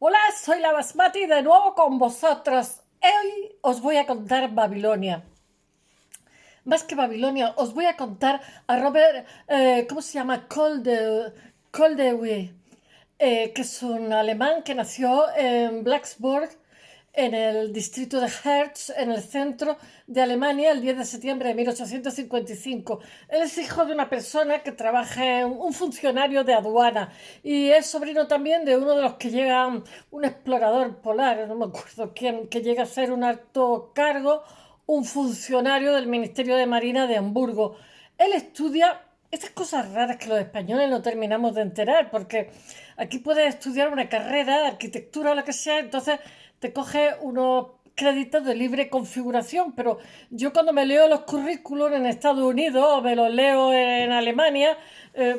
Hola, soy la Basmati de nuevo con vosotros. Hoy os voy a contar Babilonia. Más que Babilonia, os voy a contar a Robert, ¿cómo se llama? Koldewey, que es un alemán que nació en Blacksburg, en el distrito de Hertz, en el centro de Alemania, el 10 de septiembre de 1855. Él es hijo de una persona que trabaja en un funcionario de aduana y es sobrino también de uno de los que llega, un explorador polar, no me acuerdo quién, que llega a ser un alto cargo, un funcionario del Ministerio de Marina de Hamburgo. Él estudia estas cosas raras que los españoles no terminamos de enterar, porque aquí puedes estudiar una carrera, arquitectura o lo que sea, entonces te coges unos créditos de libre configuración, pero yo cuando me leo los currículos en Estados Unidos o me los leo en Alemania,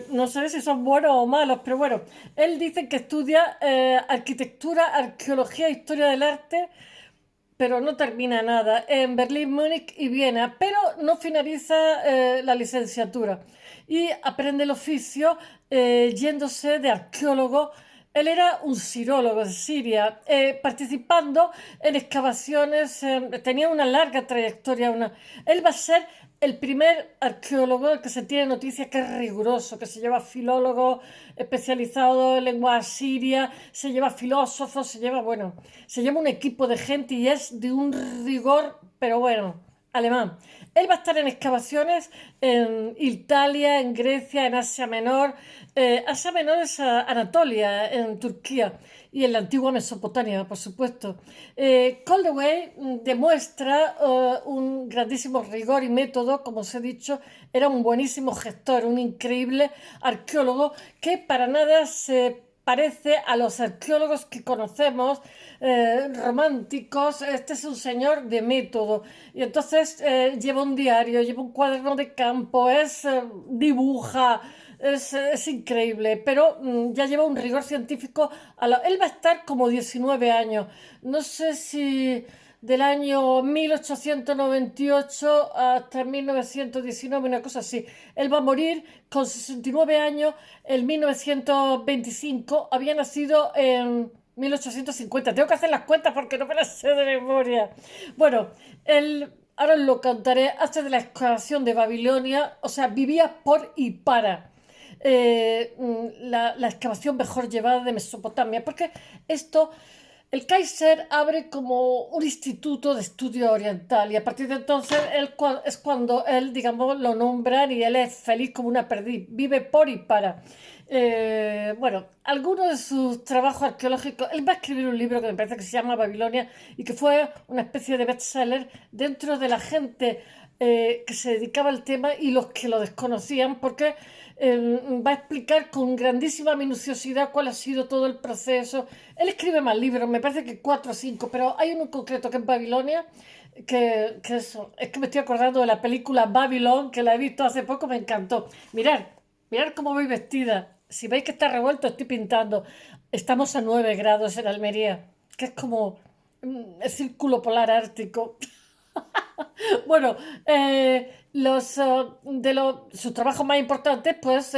no sé si son buenos o malos, pero bueno, él dice que estudia arquitectura, arqueología, historia del arte, pero no termina nada en Berlín, Múnich y Viena, pero no finaliza la licenciatura y aprende el oficio yéndose de arqueólogo. Él era un sirólogo de Siria, participando en excavaciones, tenía una larga trayectoria. Él va a ser el primer arqueólogo del que se tiene noticia que es riguroso, que se lleva filólogos especializados en lengua asiria, se lleva filósofos, bueno, se lleva un equipo de gente y es de un rigor, pero bueno, alemán. Él va a estar en excavaciones en Italia, en Grecia, en Asia Menor. Asia Menor es Anatolia, en Turquía, y en la antigua Mesopotamia, por supuesto. Coldewey demuestra un grandísimo rigor y método, como os he dicho, era un buenísimo gestor, un increíble arqueólogo que para nada se parece a los arqueólogos que conocemos, románticos. Este es un señor de método y entonces lleva un diario, lleva un cuaderno de campo, dibuja, es increíble, pero ya lleva un rigor científico. Él va a estar como 19 años, no sé si del año 1898 hasta 1919, una cosa así. Él va a morir con 69 años en 1925. Había nacido en 1850. Tengo que hacer las cuentas porque no me las sé de memoria. Bueno, ahora lo contaré. Antes de la excavación de Babilonia, o sea, vivía por y para la excavación mejor llevada de Mesopotamia, porque esto, el Kaiser abre como un instituto de estudio oriental y a partir de entonces es cuando él, digamos, lo nombran y él es feliz como una perdiz, vive por y para. Bueno, algunos de sus trabajos arqueológicos, él va a escribir un libro que me parece que se llama Babilonia y que fue una especie de bestseller dentro de la gente que se dedicaba al tema y los que lo desconocían, porque va a explicar con grandísima minuciosidad cuál ha sido todo el proceso. Él escribe más libros, me parece que cuatro o cinco, pero hay uno en concreto que es Babilonia, que eso, es que me estoy acordando de la película Babylon, que la he visto hace poco, me encantó. Mirad cómo voy vestida. Si veis que está revuelto, estoy pintando. Estamos a 9 grados en Almería, que es como el círculo polar ártico. Bueno, sus trabajos más importantes, pues,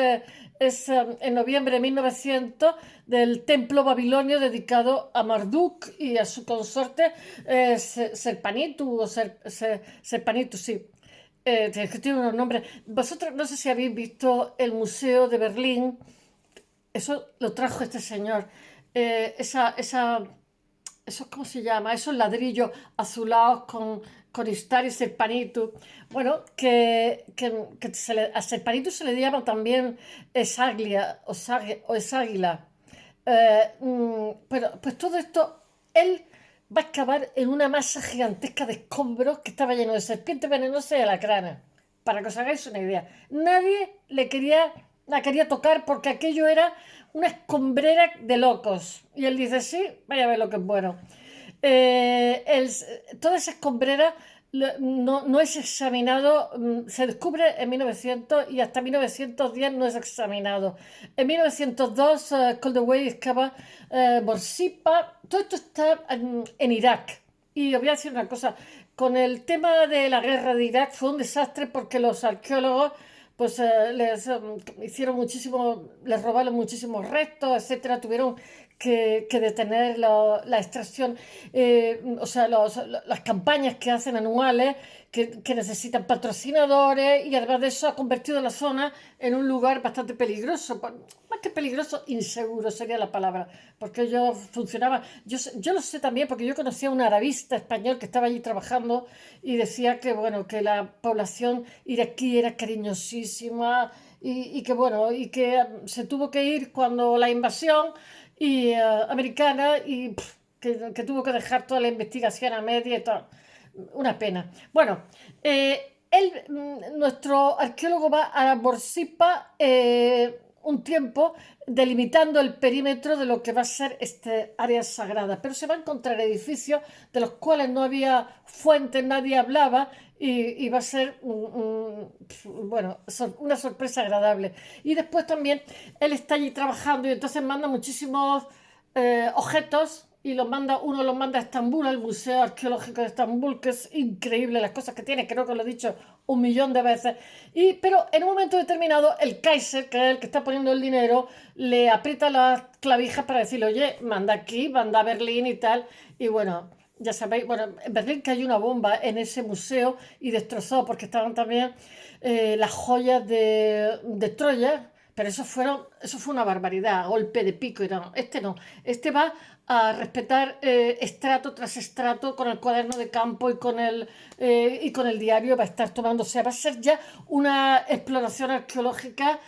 es en noviembre de 1900 del templo babilonio dedicado a Marduk y a su consorte Serpanitu, Serpanitu, sí. Que tiene unos nombres. Vosotros no sé si habéis visto el Museo de Berlín. Eso lo trajo este señor. Eso, ¿cómo se llama? Esos ladrillos azulados con Istar y Serpanitu. Bueno, a Serpanitu se le llama también esaglia o eságila. Pero pues todo esto, él va a excavar en una masa gigantesca de escombros que estaba lleno de serpientes venenosas y alacranes. Para que os hagáis una idea. Nadie la quería tocar porque aquello era una escombrera de locos. Y él dice, sí, vaya a ver lo que es bueno. Toda esa escombrera no es examinado, se descubre en 1900 y hasta 1910 no es examinado. En 1902, Coldewey excava Borsipa. Todo esto está en Irak. Y os voy a decir una cosa, con el tema de la guerra de Irak fue un desastre porque los arqueólogos pues les hicieron muchísimo, les robaron muchísimos restos, etcétera, tuvieron que detener la extracción, o sea, las campañas que hacen anuales, que necesitan patrocinadores y además de eso ha convertido la zona en un lugar bastante peligroso, más que peligroso, inseguro sería la palabra, porque ellos funcionaban. Yo lo sé también porque yo conocía a un arabista español que estaba allí trabajando y decía que, bueno, que la población iraquí era cariñosísima y que, bueno, y que se tuvo que ir cuando la invasión americana y que tuvo que dejar toda la investigación a media y todo. Una pena. Bueno, nuestro arqueólogo va a Borsipa un tiempo delimitando el perímetro de lo que va a ser este área sagrada, pero se va a encontrar edificios de los cuales no había fuentes, nadie hablaba y va a ser bueno, una sorpresa agradable. Y después también él está allí trabajando y entonces manda muchísimos objetos y uno los manda a Estambul, al Museo Arqueológico de Estambul, que es increíble las cosas que tiene, creo que lo he dicho 1 millón de veces. Pero en un momento determinado, el Kaiser, que es el que está poniendo el dinero, le aprieta las clavijas para decirle, oye, manda aquí, manda a Berlín y tal. Y bueno, ya sabéis, bueno, en Berlín que hay una bomba en ese museo y destrozó, porque estaban también las joyas de Troya, pero eso fue una barbaridad, a golpe de pico. Y no, este no, este va a respetar estrato tras estrato con el cuaderno de campo y con el diario, va a estar tomando, o sea, va a ser ya una exploración arqueológica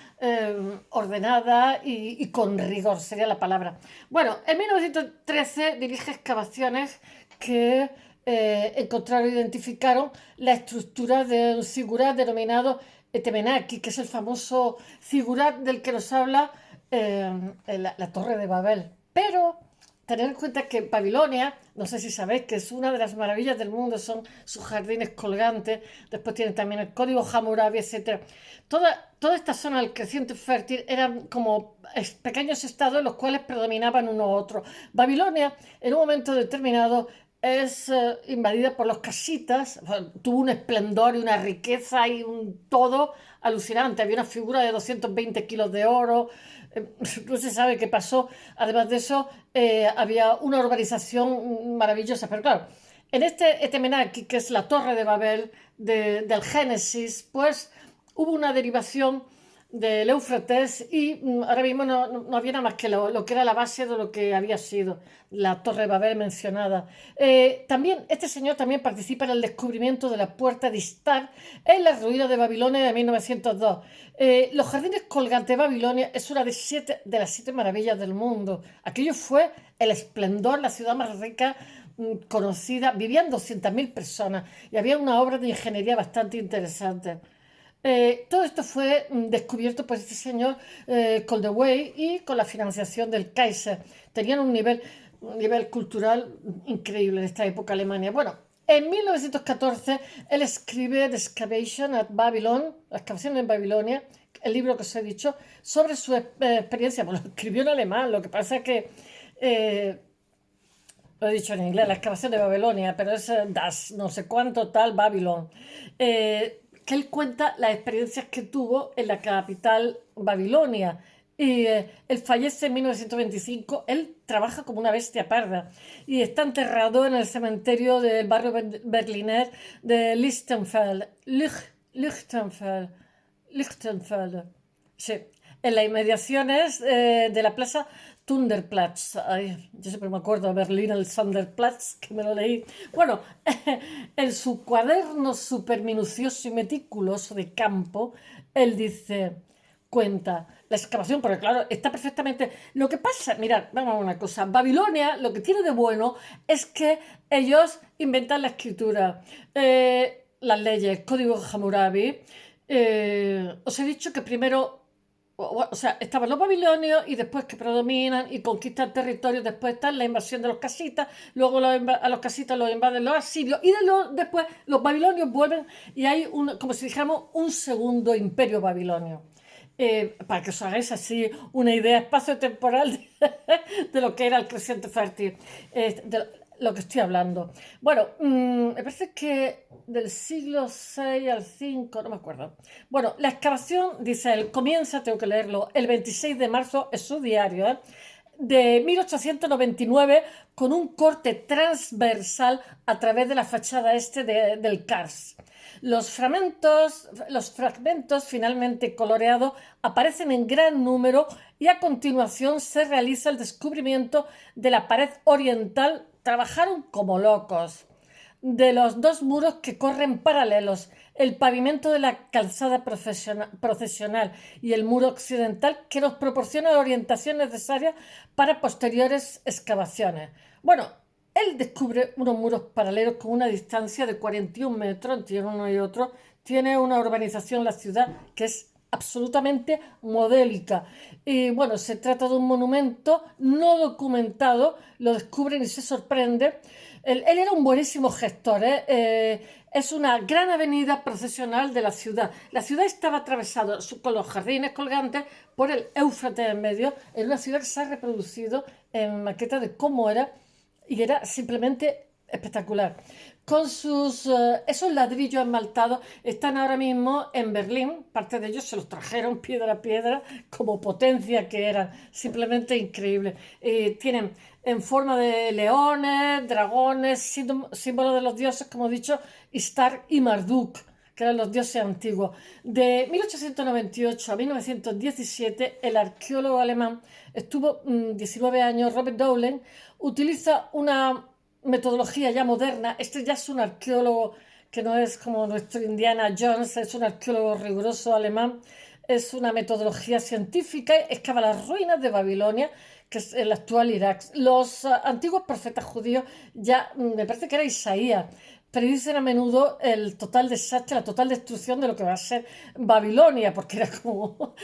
ordenada y con rigor, sería la palabra. Bueno, en 1913 dirige excavaciones que encontraron e identificaron la estructura de un zigurat denominado Etemenaki, que es el famoso zigurat del que nos habla la Torre de Babel. Pero tener en cuenta que Babilonia, no sé si sabéis que es una de las maravillas del mundo, son sus jardines colgantes, después tienen también el código Hammurabi, etc. Toda esta zona del creciente fértil eran como pequeños estados en los cuales predominaban uno u otro. Babilonia, en un momento determinado, es invadida por los casitas, bueno, tuvo un esplendor y una riqueza y un todo alucinante. Había una figura de 220 kilos de oro, no se sabe qué pasó. Además de eso, había una urbanización maravillosa. Pero claro, en este Etemenaki, que es la Torre de Babel del Génesis, pues hubo una derivación del Éufrates y ahora mismo no había nada más que lo que era la base de lo que había sido la Torre de Babel mencionada. También este señor también participa en el descubrimiento de la puerta de Istar en las ruinas de Babilonia de 1902. Los jardines colgantes de Babilonia es una de las 7 maravillas del mundo. Aquello fue el esplendor, la ciudad más rica conocida. Vivían 200.000 personas y había una obra de ingeniería bastante interesante. Todo esto fue descubierto por este señor Koldewey y con la financiación del Kaiser. Tenían un nivel cultural increíble en esta época Alemania. Bueno, en 1914 él escribe The Excavation at Babylon, la excavación en Babilonia, el libro que os he dicho, sobre su experiencia. Bueno, lo escribió en alemán, lo que pasa es que lo he dicho en inglés, la excavación de Babilonia, pero es das, no sé cuánto tal, Babylon. Que él cuenta las experiencias que tuvo en la capital Babilonia. Y él fallece en 1925, él trabaja como una bestia parda y está enterrado en el cementerio del barrio berliner de Lichtenfeld, Lichtenfeld, sí, en las inmediaciones de la plaza Thunderplatz. Ay, yo siempre me acuerdo de Berlín, el Thunderplatz, que me lo leí. Bueno, en su cuaderno súper minucioso y meticuloso de campo, él dice, cuenta la excavación, porque claro, está perfectamente. Lo que pasa, mirad, vamos a una cosa. Babilonia, lo que tiene de bueno es que ellos inventan la escritura, las leyes, código Hammurabi. Os he dicho que primero o sea, estaban los babilonios y después que predominan y conquistan territorios, después está la invasión de los casitas, luego a los casitas los invaden los asirios y después los babilonios vuelven y hay, como si dijéramos, un segundo imperio babilonio. Para que os hagáis así una idea espacio-temporal de lo que era el creciente fértil, de lo que estoy hablando. Bueno, me parece que del siglo VI al V, no me acuerdo. Bueno, la excavación, dice él, comienza, tengo que leerlo, el 26 de marzo, es su diario, de 1899 con un corte transversal a través de la fachada este del Kars. Los fragmentos finalmente coloreados aparecen en gran número y a continuación se realiza el descubrimiento de la pared oriental. Trabajaron como locos. De los dos muros que corren paralelos, el pavimento de la calzada procesional y el muro occidental que nos proporciona la orientación necesaria para posteriores excavaciones. Bueno, él descubre unos muros paralelos con una distancia de 41 metros entre uno y otro. Tiene una urbanización en la ciudad que es absolutamente modélica. Y bueno, se trata de un monumento no documentado, lo descubren y se sorprende. Él era un buenísimo gestor, ¿eh? Es una gran avenida procesional de la ciudad. La ciudad estaba atravesada con los jardines colgantes por el Éufrates en medio, en una ciudad que se ha reproducido en maqueta de cómo era y era simplemente espectacular. Con esos ladrillos esmaltados están ahora mismo en Berlín. Parte de ellos se los trajeron piedra a piedra como potencia que eran, simplemente increíble. Tienen en forma de leones, dragones, símbolos de los dioses, como he dicho, Ishtar y Marduk, que eran los dioses antiguos. De 1898 a 1917, el arqueólogo alemán estuvo 19 años, Robert Dowling, utiliza una metodología ya moderna. Este ya es un arqueólogo que no es como nuestro Indiana Jones, es un arqueólogo riguroso alemán. Es una metodología científica, excava las ruinas de Babilonia, que es el actual Irak. Los antiguos profetas judíos, ya me parece que era Isaías, predicen a menudo el total desastre, la total destrucción de lo que va a ser Babilonia, porque era como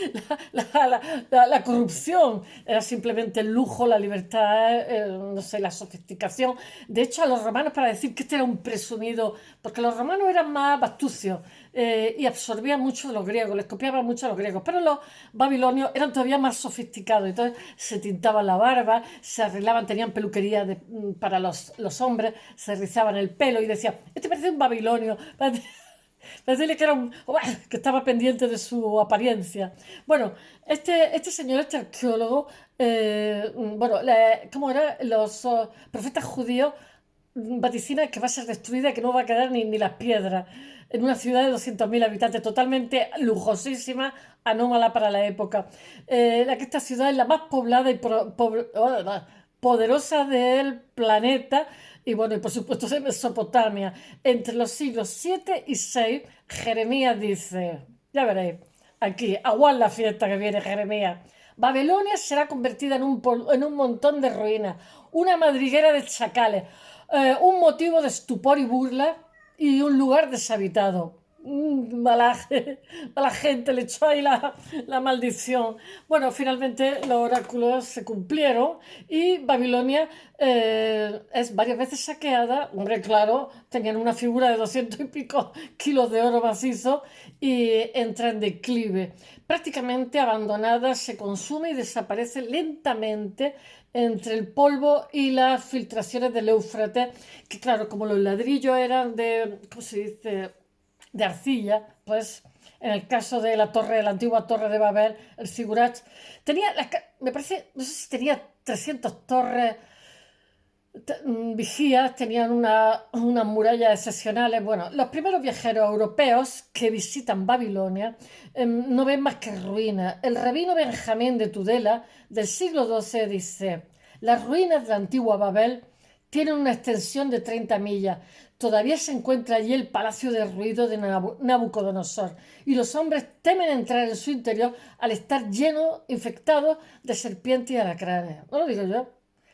la corrupción, era simplemente el lujo, la libertad, no sé, la sofisticación. De hecho, a los romanos, para decir que este era un presumido, porque los romanos eran más astucios y absorbían mucho de los griegos, les copiaban mucho a los griegos, pero los babilonios eran todavía más sofisticados, entonces se tintaban la barba, se arreglaban, tenían peluquería para los hombres, se rizaban el pelo y decían, este parece un babilonio, parece que era que estaba pendiente de su apariencia. Bueno, este señor, este arqueólogo, bueno, ¿cómo era? Los profetas judíos vaticina que va a ser destruida, que no va a quedar ni las piedras, en una ciudad de 200.000 habitantes, totalmente lujosísima, anómala para la época. Esta ciudad es la más poblada y poderosa del planeta, y bueno, y por supuesto de Mesopotamia. Entre los siglos 7 y 6, Jeremías dice, ya veréis, aquí, aguas la fiesta que viene Jeremías. Babilonia será convertida en un montón de ruinas, una madriguera de chacales, un motivo de estupor y burla y un lugar deshabitado. Mala, mala gente, le echó ahí la maldición. Bueno, finalmente los oráculos se cumplieron y Babilonia es varias veces saqueada. Hombre, claro, tenían una figura de 200 y pico kilos de oro macizo y entra en declive. Prácticamente abandonada, se consume y desaparece lentamente entre el polvo y las filtraciones del Éufrates, que claro, como los ladrillos eran ¿cómo se dice?, de arcilla, pues en el caso de la antigua torre de Babel, el Ziggurat, me parece, no sé si tenía 300 torres, vigías, tenían unas murallas excepcionales. Bueno, los primeros viajeros europeos que visitan Babilonia no ven más que ruinas. El rabino Benjamín de Tudela, del siglo XII, dice, las ruinas de la antigua Babel tienen una extensión de 30 millas. Todavía se encuentra allí el palacio derruido de Nabucodonosor y los hombres temen entrar en su interior al estar lleno, infectado de serpientes y alacranes. No lo digo yo.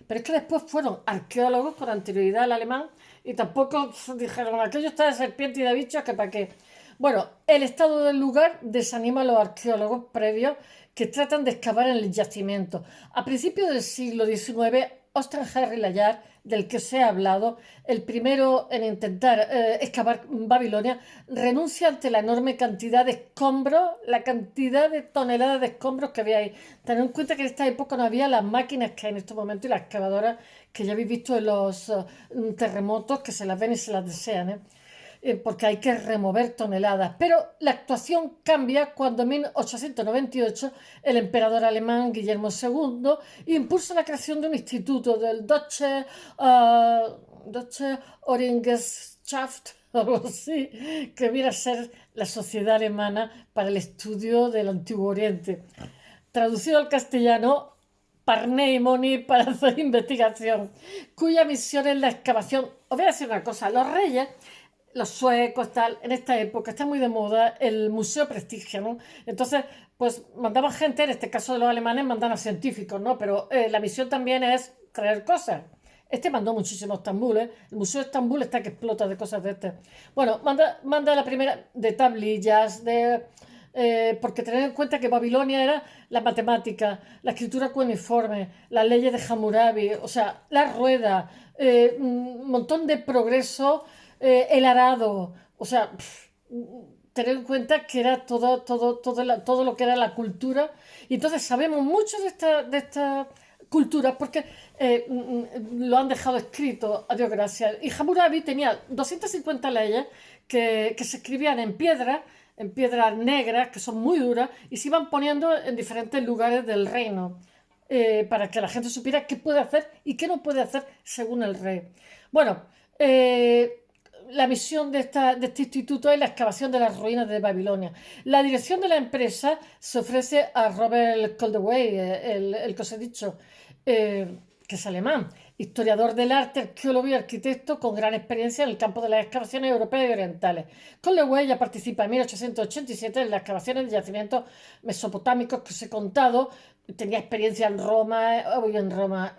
Pero es que después fueron arqueólogos con anterioridad al alemán y tampoco dijeron, aquello está de serpiente y de bichos, que para qué. Bueno, el estado del lugar desanima a los arqueólogos previos que tratan de excavar en el yacimiento. A principios del siglo XIX, Austin Henry Layard, del que os he hablado, el primero en intentar excavar Babilonia, renuncia ante la enorme cantidad de escombros, la cantidad de toneladas de escombros que había ahí. Tened en cuenta que en esta época no había las máquinas que hay en estos momentos y las excavadoras que ya habéis visto en los terremotos, que se las ven y se las desean, ¿eh? porque hay que remover toneladas. Pero la actuación cambia cuando en 1898 el emperador alemán Guillermo II impulsa la creación de un instituto del Deutsche Oringenschaft, algo así, que viene a ser la sociedad alemana para el estudio del Antiguo Oriente. Traducido al castellano, Parney para hacer investigación, cuya misión es la excavación. Os voy a decir una cosa, los reyes, los suecos, tal, en esta época está muy de moda el museo prestigio, ¿no? Entonces, pues mandaban gente, en este caso de los alemanes, mandan a científicos, ¿no? Pero la misión también es traer cosas. Este mandó muchísimo a Estambul, ¿eh? El Museo de Estambul está que explota de cosas de este. Bueno, manda la primera de tablillas, porque tener en cuenta que Babilonia era la matemática, la escritura cuneiforme, las leyes de Hammurabi, o sea, la rueda, un montón de progreso, el arado, o sea, tener en cuenta que era todo lo que era la cultura. Y entonces sabemos mucho de esta cultura porque lo han dejado escrito, a Dios gracias. Y Hammurabi tenía 250 leyes que se escribían en piedras negras, que son muy duras, y se iban poniendo en diferentes lugares del reino, para que la gente supiera qué puede hacer y qué no puede hacer según el rey. Bueno, la misión de este instituto es la excavación de las ruinas de Babilonia. La dirección de la empresa se ofrece a Robert Koldewey, el que os he dicho, que es alemán, historiador del arte, arqueólogo y arquitecto con gran experiencia en el campo de las excavaciones europeas y orientales. Koldewey ya participa en 1887 en las excavaciones de yacimientos mesopotámicos que os he contado. Tenía experiencia en Roma,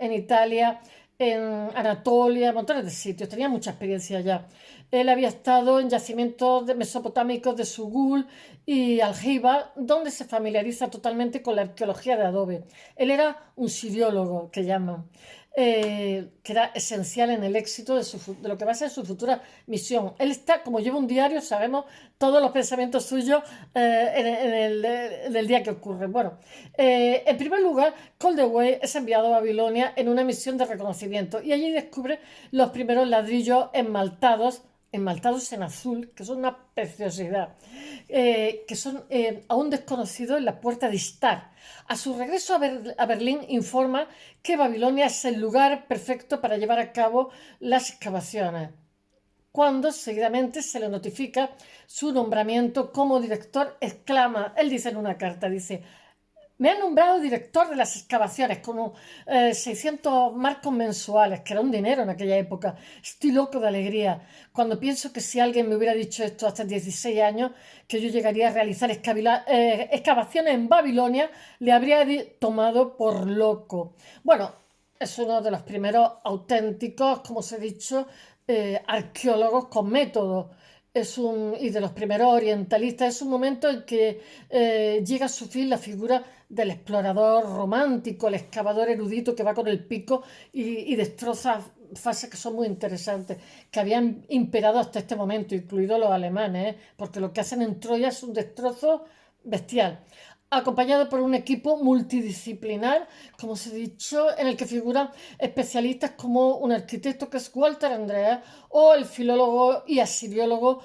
en Italia, en Anatolia, montones de sitios, tenía mucha experiencia ya. Él había estado en yacimientos mesopotámicos de Sugul y Aljiba, donde se familiariza totalmente con la arqueología de adobe. Él era un siriólogo, que llaman, que era esencial en el éxito de lo que va a ser su futura misión. Él está, como lleva un diario, sabemos todos los pensamientos suyos en el día que ocurre. Bueno, en primer lugar, Koldewey es enviado a Babilonia en una misión de reconocimiento y allí descubre los primeros ladrillos enmaltados en azul, que son una preciosidad, que son aún desconocidos en la puerta de Istar. A su regreso a Berlín informa que Babilonia es el lugar perfecto para llevar a cabo las excavaciones, cuando seguidamente se le notifica su nombramiento como director, exclama, él dice en una carta, dice: me han nombrado director de las excavaciones con 600 marcos mensuales, que era un dinero en aquella época. Estoy loco de alegría cuando pienso que si alguien me hubiera dicho esto hace 16 años, que yo llegaría a realizar excavaciones en Babilonia, le habría tomado por loco. Bueno, es uno de los primeros auténticos, como os he dicho, arqueólogos con método. Y de los primeros orientalistas. Es un momento en que llega a su fin la figura del explorador romántico, el excavador erudito que va con el pico y destroza fases que son muy interesantes, que habían imperado hasta este momento, incluidos los alemanes, porque lo que hacen en Troya es un destrozo bestial, acompañado por un equipo multidisciplinar, como os he dicho, en el que figuran especialistas como un arquitecto que es Walter Andreas o el filólogo y asiriólogo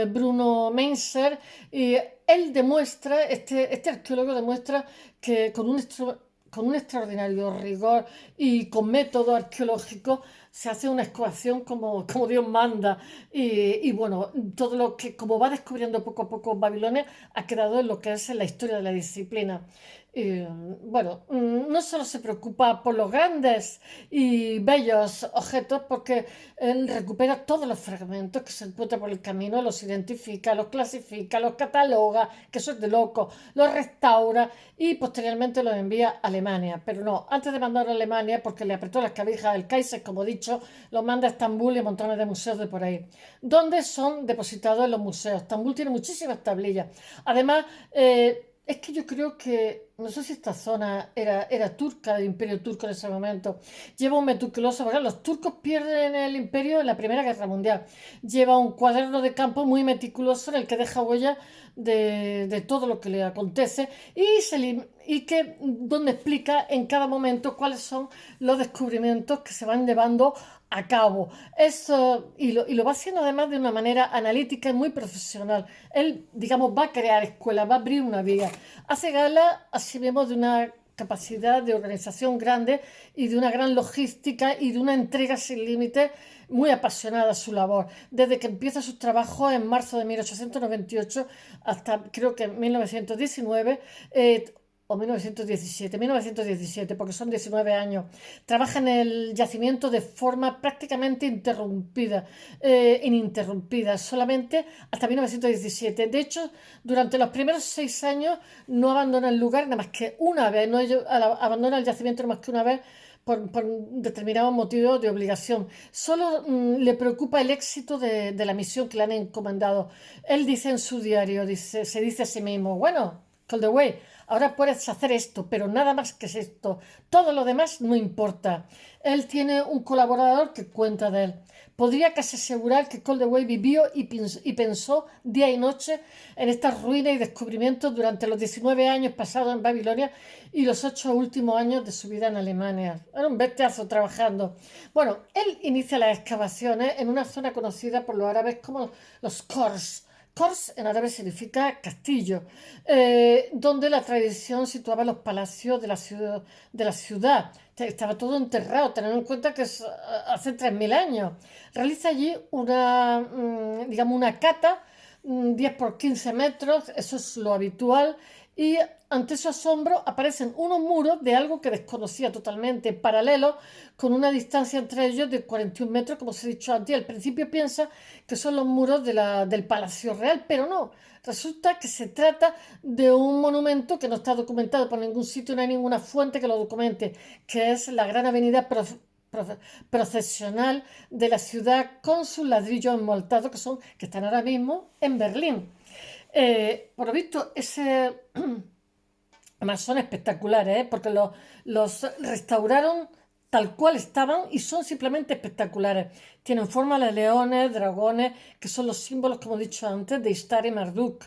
Bruno Mainzer. Y él demuestra, este arqueólogo demuestra que con un extraordinario rigor y con método arqueológico se hace una excavación como Dios manda. Y bueno, todo lo que, como va descubriendo poco a poco Babilonia, ha quedado en lo que es la historia de la disciplina. Bueno, no solo se preocupa por los grandes y bellos objetos, porque él recupera todos los fragmentos que se encuentran por el camino, los identifica, los clasifica, los cataloga, que eso es de loco, los restaura y posteriormente los envía a Alemania. Pero no, antes de mandarlo a Alemania, porque le apretó las clavijas al Kaiser, como he dicho, lo manda a Estambul y a montones de museos de por ahí, donde son depositados en los museos. Estambul tiene muchísimas tablillas. Además, es que yo creo que no sé si esta zona era turca, el imperio turco en ese momento. Lleva un meticuloso, porque los turcos pierden el imperio en la Primera Guerra Mundial. Lleva un cuaderno de campo muy meticuloso en el que deja huella de todo lo que le acontece y que donde explica en cada momento cuáles son los descubrimientos que se van llevando a cabo. Eso, y lo va haciendo además de una manera analítica y muy profesional. Él, digamos, va a crear escuelas, va a abrir una vía. Hace gala, así vemos, de una capacidad de organización grande y de una gran logística y de una entrega sin límites muy apasionada a su labor. Desde que empieza sus trabajos en marzo de 1898 hasta creo que 1919, o 1917, porque son 19 años. Trabaja en el yacimiento de forma prácticamente ininterrumpida, solamente hasta 1917. De hecho, durante los primeros 6 años no abandona el lugar nada más que una vez, no abandona el yacimiento nada más que una vez por determinados motivos de obligación. Solo le preocupa el éxito de la misión que le han encomendado. Él dice en su diario, se dice a sí mismo, bueno, Calderway, ahora puedes hacer esto, pero nada más que es esto. Todo lo demás no importa. Él tiene un colaborador que cuenta de él. Podría casi asegurar que Calderway vivió y pensó día y noche en estas ruinas y descubrimientos durante los 19 años pasados en Babilonia y los 8 últimos años de su vida en Alemania. Era un bestiazo trabajando. Bueno, él inicia las excavaciones en una zona conocida por los árabes como los Kors. Kors en árabe significa castillo, donde la tradición situaba los palacios de la ciudad. Estaba todo enterrado, teniendo en cuenta que es hace 3.000 años. Realiza allí digamos, una cata, 10 por 15 metros, eso es lo habitual, y ante su asombro aparecen unos muros de algo que desconocía totalmente, paralelos, con una distancia entre ellos de 41 metros, como os he dicho antes. Al principio piensa que son los muros del Palacio Real, pero no. Resulta que se trata de un monumento que no está documentado por ningún sitio, no hay ninguna fuente que lo documente, que es la gran avenida procesional de la ciudad con sus ladrillos envoltados que están ahora mismo en Berlín. Por lo visto, además son espectaculares, porque los restauraron tal cual estaban y son simplemente espectaculares. Tienen forma de leones, dragones, que son los símbolos, como he dicho antes, de Ishtar y Marduk.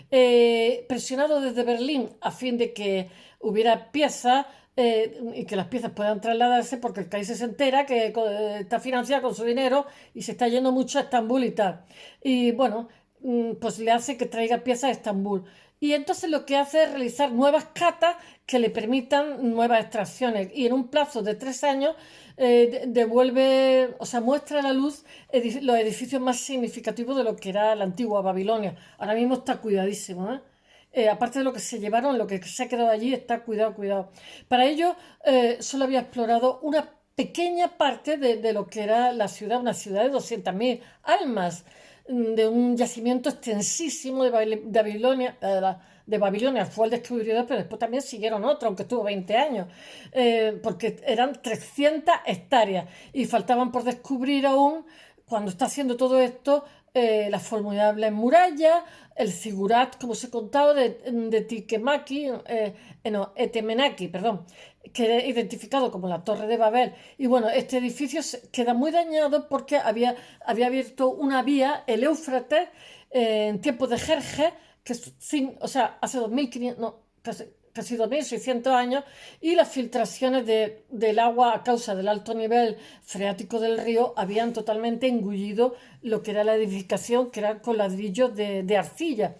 Presionado desde Berlín a fin de que hubiera piezas y que las piezas puedan trasladarse, porque el país se entera que está financiado con su dinero y se está yendo mucho a Estambul y tal. Y bueno, pues le hace que traiga piezas a Estambul. Y entonces lo que hace es realizar nuevas catas que le permitan nuevas extracciones. Y en un plazo de 3 años devuelve, o sea, muestra a la luz los edificios más significativos de lo que era la antigua Babilonia. Ahora mismo está cuidadísimo, ¿eh? Aparte de lo que se llevaron, lo que se ha quedado allí está cuidado. Para ello, solo había explorado una pequeña parte de lo que era la ciudad, una ciudad de 200.000 almas, de un yacimiento extensísimo de Babilonia fue el descubridor, pero después también siguieron otros, aunque estuvo 20 años, porque eran 300 hectáreas y faltaban por descubrir aún, cuando está haciendo todo esto, las formidables murallas, el zigurat, como os he contado, de Tikemaki, no, Etemenaki, perdón, que era identificado como la Torre de Babel. Y bueno, este edificio queda muy dañado porque había abierto una vía, el Éufrates, en tiempos de Jerjes, o sea, hace 2.500, no, casi 2.600 años, y las filtraciones del agua a causa del alto nivel freático del río habían totalmente engullido lo que era la edificación, que era con ladrillos de arcilla,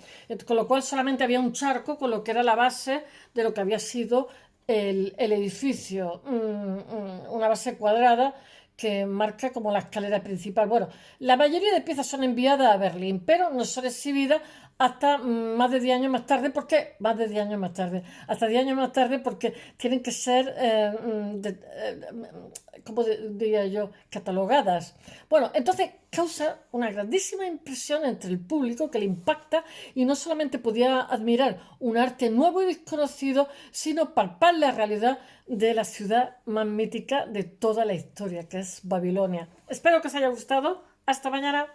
con lo cual solamente había un charco con lo que era la base de lo que había sido el edificio, una base cuadrada que marca como la escalera principal. Bueno, la mayoría de piezas son enviadas a Berlín, pero no son exhibidas hasta más de 10 años más tarde, hasta 10 años más tarde, porque tienen que ser, ¿cómo diría yo?, catalogadas. Bueno, entonces causa una grandísima impresión entre el público que le impacta y no solamente podía admirar un arte nuevo y desconocido, sino palpar la realidad de la ciudad más mítica de toda la historia, que es Babilonia. Espero que os haya gustado. Hasta mañana.